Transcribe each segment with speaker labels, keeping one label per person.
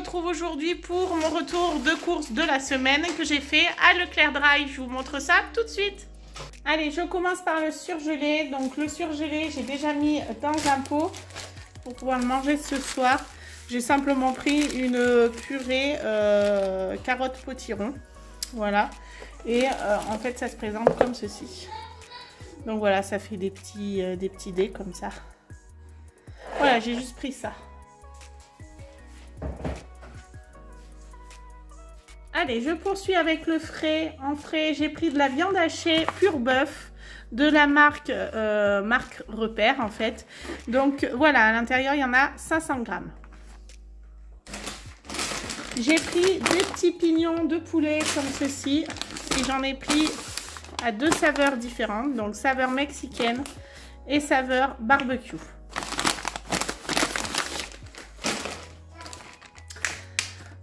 Speaker 1: retrouve aujourd'hui pour mon retour de course de la semaine que j'ai fait à Leclerc Dry. Je vous montre ça tout de suite. Allez, je commence par le surgelé. Donc le surgelé, j'ai déjà mis dans un pot pour pouvoir le manger ce soir. J'ai simplement pris une purée carotte potiron. Voilà. Et en fait, ça se présente comme ceci. Donc voilà, ça fait des petits dés comme ça. Voilà, j'ai juste pris ça. Allez, je poursuis avec le frais. En frais, j'ai pris de la viande hachée pur bœuf de la marque Repère en fait. Donc voilà, à l'intérieur, il y en a 500 grammes. J'ai pris des petits pignons de poulet comme ceci. Et j'en ai pris à 2 saveurs différentes. Donc saveur mexicaine et saveur barbecue.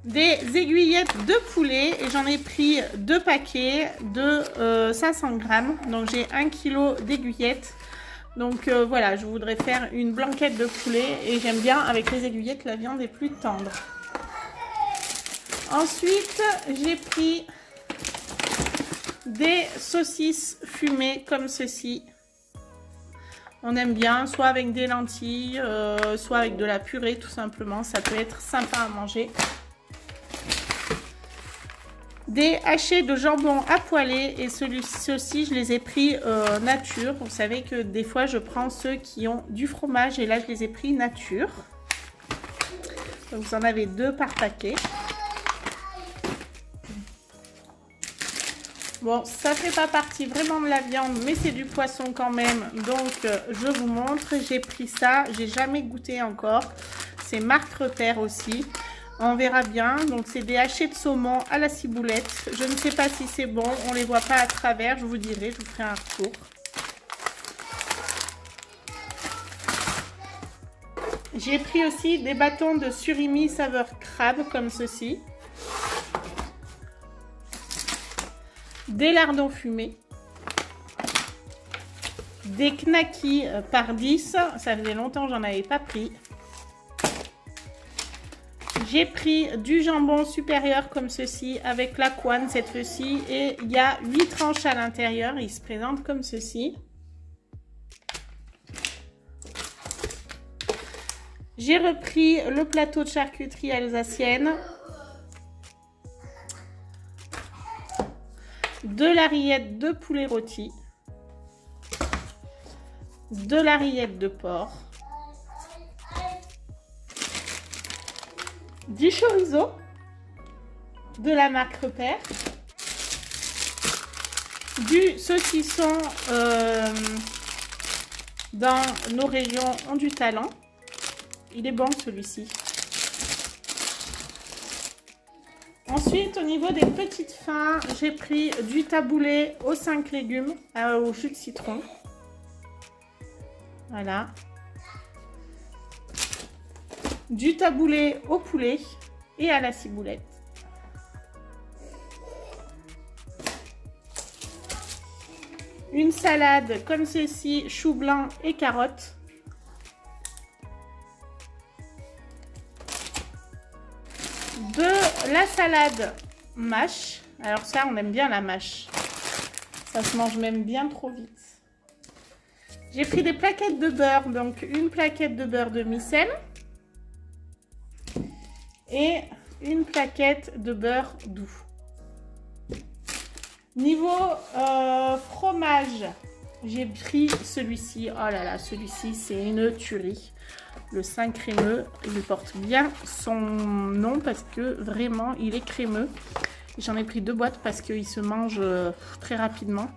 Speaker 1: Des aiguillettes de poulet et j'en ai pris 2 paquets de 500 grammes. Donc j'ai 1 kg d'aiguillettes. Donc voilà, je voudrais faire une blanquette de poulet et j'aime bien avec les aiguillettes, la viande est plus tendre. Ensuite, j'ai pris des saucisses fumées comme ceci. On aime bien, soit avec des lentilles, soit avec de la purée tout simplement. Ça peut être sympa à manger. Des hachés de jambon à poêler et ceux-ci je les ai pris nature. Vous savez que des fois je prends ceux qui ont du fromage et là je les ai pris nature. Donc vous en avez 2 par paquet. Bon, ça fait pas partie vraiment de la viande, mais c'est du poisson quand même. Donc je vous montre, j'ai pris ça, j'ai jamais goûté encore. C'est marque Repère aussi. On verra bien. Donc c'est des hachés de saumon à la ciboulette. Je ne sais pas si c'est bon, on les voit pas à travers, je vous dirai, je vous ferai un retour. J'ai pris aussi des bâtons de surimi saveur crabe comme ceci. Des lardons fumés. Des knackis par 10. Ça faisait longtemps que j'en avais pas pris. J'ai pris du jambon supérieur comme ceci avec la couenne cette fois-ci et il y a 8 tranches à l'intérieur. Il se présente comme ceci. J'ai repris le plateau de charcuterie alsacienne. De la rillette de poulet rôti. De la rillette de porc. Du chorizo de la marque Repère, du saucisson dans nos régions ont du talent, il est bon celui-ci. Ensuite au niveau des petites fins, j'ai pris du taboulé aux 5 légumes au jus de citron, voilà. Du taboulé au poulet et à la ciboulette. Une salade comme ceci, chou blanc et carottes. De la salade mâche. Alors ça, on aime bien la mâche. Ça se mange même bien trop vite. J'ai pris des plaquettes de beurre, donc une plaquette de beurre demi-sel. Et une plaquette de beurre doux. Niveau fromage, j'ai pris celui-ci. Oh là là, celui-ci, c'est une tuerie. Le Saint crémeux, il porte bien son nom parce que vraiment, il est crémeux. J'en ai pris 2 boîtes parce qu'il se mange très rapidement.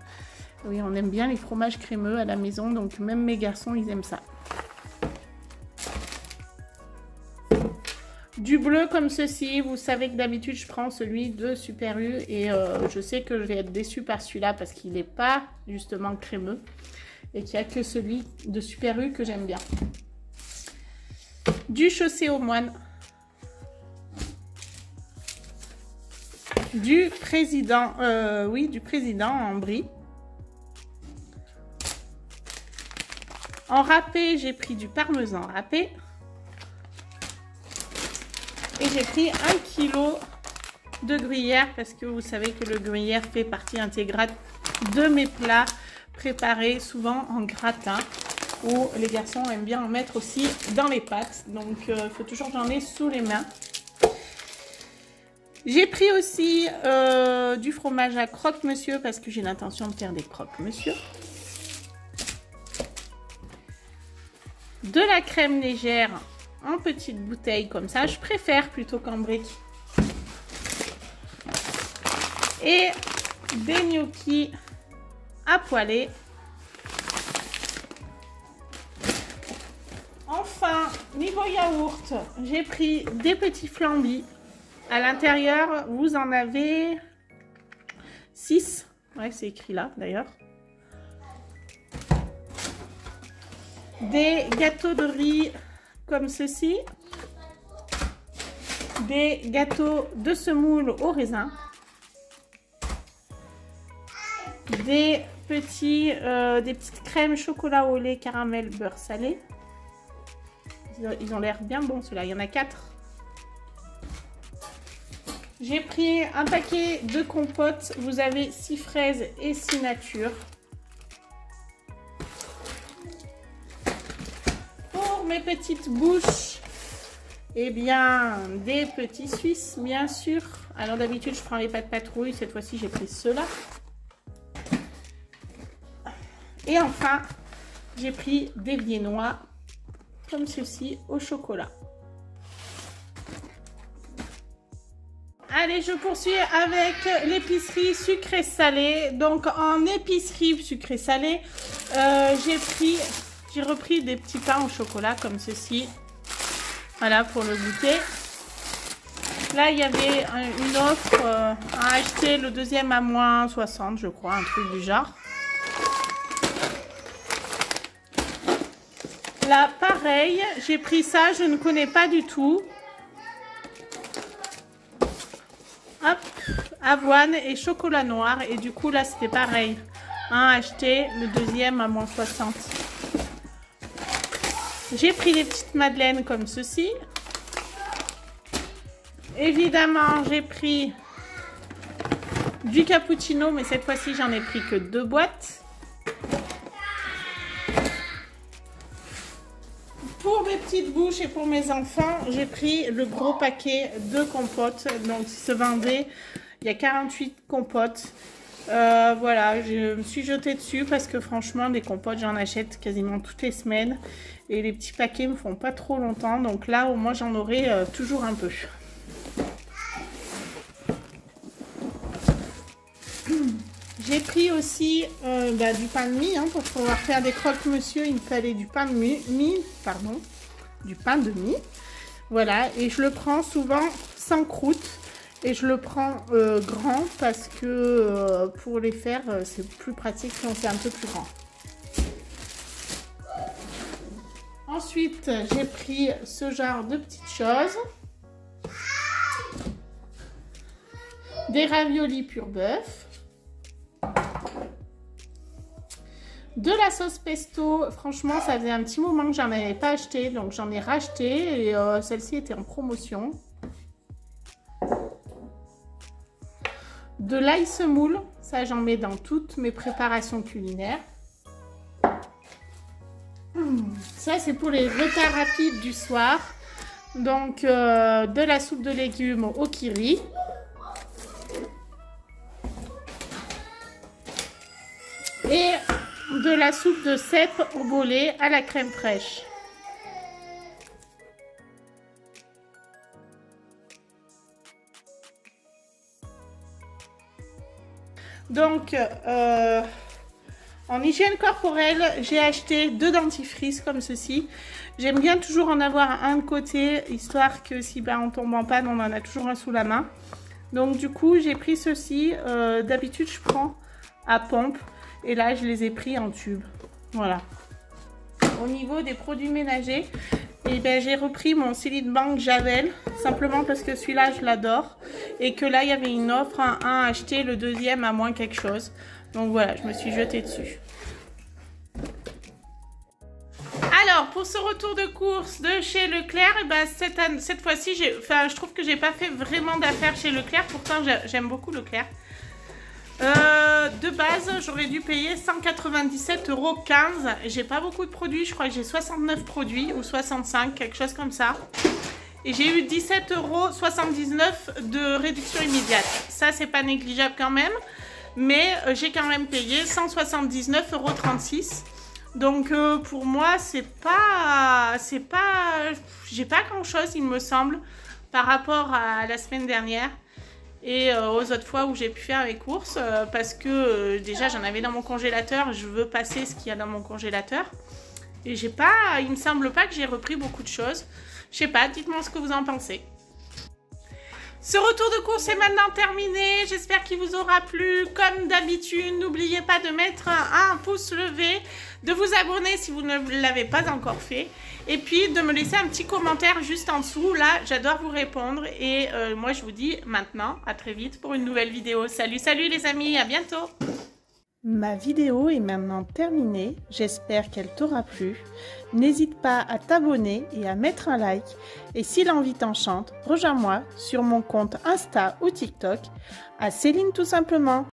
Speaker 1: Oui, on aime bien les fromages crémeux à la maison, donc même mes garçons, ils aiment ça. Du bleu comme ceci, vous savez que d'habitude je prends celui de Super U et je sais que je vais être déçue par celui-là parce qu'il n'est pas justement crémeux et qu'il n'y a que celui de Super U que j'aime bien. Du chaussé aux moines, du président, du président en brie. En râpé, j'ai pris du parmesan râpé. Et j'ai pris 1 kg de gruyère parce que vous savez que le gruyère fait partie intégrante de mes plats préparés souvent en gratin, où les garçons aiment bien en mettre aussi dans les pâtes. Donc il faut toujours que j'en ai sous les mains. J'ai pris aussi du fromage à croque-monsieur parce que j'ai l'intention de faire des croque-monsieur. De la crème légère en petite bouteille comme ça, je préfère plutôt qu'en brique. Et des gnocchis à poêler. Enfin, niveau yaourt, j'ai pris des petits flambis. À l'intérieur, vous en avez 6. Ouais, c'est écrit là d'ailleurs. Des gâteaux de riz comme ceci. Des gâteaux de semoule au raisin. Des petites crèmes chocolat au lait, caramel, beurre salé. Ils ont l'air bien bons ceux-là, il y en a 4. J'ai pris un paquet de compotes, vous avez 6 fraises et 6 nature. Pour mes petites bouches, eh bien, des petits Suisses, bien sûr. Alors d'habitude, je prends les pâtes patrouille, cette fois-ci, j'ai pris ceux-là. Et enfin, j'ai pris des viennois, comme ceci, au chocolat. Allez, je poursuis avec l'épicerie sucré-salé. Donc, en épicerie sucré-salé, j'ai repris des petits pains au chocolat comme ceci. Voilà, pour le goûter. Là, il y avait une offre à acheter le deuxième à moins 60, je crois, un truc du genre. Là, pareil, j'ai pris ça, je ne connais pas du tout. Hop, avoine et chocolat noir. Et du coup, là, c'était pareil. Un acheté, le deuxième à moins 60. J'ai pris des petites madeleines comme ceci. Évidemment, j'ai pris du cappuccino, mais cette fois-ci, j'en ai pris que 2 boîtes. Pour mes petites bouches et pour mes enfants, j'ai pris le gros paquet de compotes. Donc, il se vendait, il y a 48 compotes. Voilà, je me suis jetée dessus parce que franchement, des compotes, j'en achète quasiment toutes les semaines. Et les petits paquets me font pas trop longtemps. Donc là, au moins, j'en aurai toujours un peu. J'ai pris aussi du pain de mie, hein, pour pouvoir faire des croque-monsieur. Il me fallait du pain de mie, du pain de mie. Voilà, et je le prends souvent sans croûte. Et je le prends grand parce que pour les faire, c'est plus pratique quand c'est un peu plus grand. Ensuite, j'ai pris ce genre de petites choses. Des raviolis pur bœuf. De la sauce pesto, franchement ça faisait un petit moment que j'en avais pas acheté, donc j'en ai racheté et celle-ci était en promotion. De l'ail semoule, ça j'en mets dans toutes mes préparations culinaires. Ça c'est pour les repas rapides du soir. Donc de la soupe de légumes au kiri. Et de la soupe de cèpe au bolet à la crème fraîche. Donc, en hygiène corporelle, j'ai acheté 2 dentifrices comme ceci. J'aime bien toujours en avoir un de côté, histoire que si on tombe en panne, on en a toujours un sous la main. Donc du coup, j'ai pris ceci. D'habitude, je prends à pompe. Et là, je les ai pris en tube. Voilà. Au niveau des produits ménagers, eh ben, j'ai repris mon Silite Bank Javel. Simplement parce que celui-là, je l'adore. Et que là, il y avait une offre, un à acheter, le deuxième à moins quelque chose. Donc voilà, je me suis jetée dessus. Alors, Alors, pour ce retour de course de chez Leclerc, et ben, cette fois-ci, je trouve que j'ai pas fait vraiment d'affaires chez Leclerc. Pourtant, j'aime beaucoup Leclerc. De base, j'aurais dû payer 197,15 €. J'ai pas beaucoup de produits. Je crois que j'ai 69 produits ou 65, quelque chose comme ça. Et j'ai eu 17,79 € de réduction immédiate. Ça, c'est pas négligeable quand même. Mais j'ai quand même payé 179,36 €. Donc pour moi, j'ai pas grand chose, il me semble, par rapport à la semaine dernière et aux autres fois où j'ai pu faire mes courses, parce que déjà j'en avais dans mon congélateur, je veux passer ce qu'il y a dans mon congélateur. Et il me semble pas que j'ai repris beaucoup de choses. Je sais pas, dites-moi ce que vous en pensez. Ce retour de course est maintenant terminé, j'espère qu'il vous aura plu. Comme d'habitude, n'oubliez pas de mettre un pouce levé, de vous abonner si vous ne l'avez pas encore fait, et puis de me laisser un petit commentaire juste en dessous, là j'adore vous répondre, et moi je vous dis maintenant à très vite pour une nouvelle vidéo. Salut les amis, à bientôt. Ma vidéo est maintenant terminée, j'espère qu'elle t'aura plu. N'hésite pas à t'abonner et à mettre un like. Et si l'envie t'enchante, rejoins-moi sur mon compte Insta ou TikTok, à Céline tout simplement.